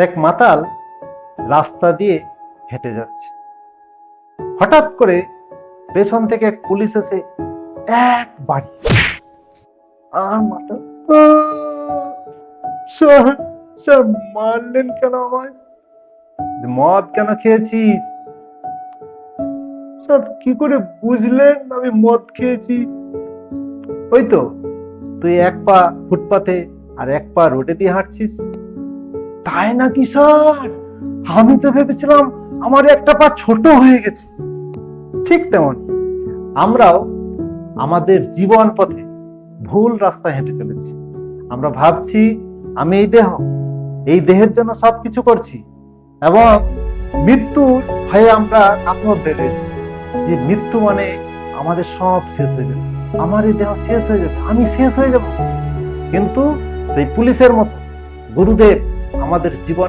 এক মাতাল রাস্তা দিয়ে হেঁটে যাচ্ছে। হঠাৎ করে পেছন থেকে এক পুলিশ এসে এক বাড়ি, আর মাতাল স্যার, স্যার মারলেন কেন আমায়? মদ কেন খেয়েছিস? স্যার কি করে বুঝলেন আমি মদ খেয়েছি? ওই তো, তুই এক পা ফুটপাতে আর এক পা রোডে দিয়ে হাঁটছিস। তাই নাকি স্যার? আমি তো ভেবেছিলাম আমার একটা পা ছোট হয়ে গেছে। ঠিক তেমন আমরাও আমাদের জীবন পথে ভুল রাস্তায় হেঁটে চলেছি। আমরা ভাবছি আমি এই দেহের জন্য সবকিছু করছি, এবং মৃত্যুর ভয়ে আমরা কাতর রয়েছি যে মৃত্যু মানে আমাদের সব শেষ হয়ে যাবে, আমার এই দেহ শেষ হয়ে যাবে, আমি শেষ হয়ে যাব। কিন্তু সেই পুলিশের মতো গুরুদেব আমাদের জীবন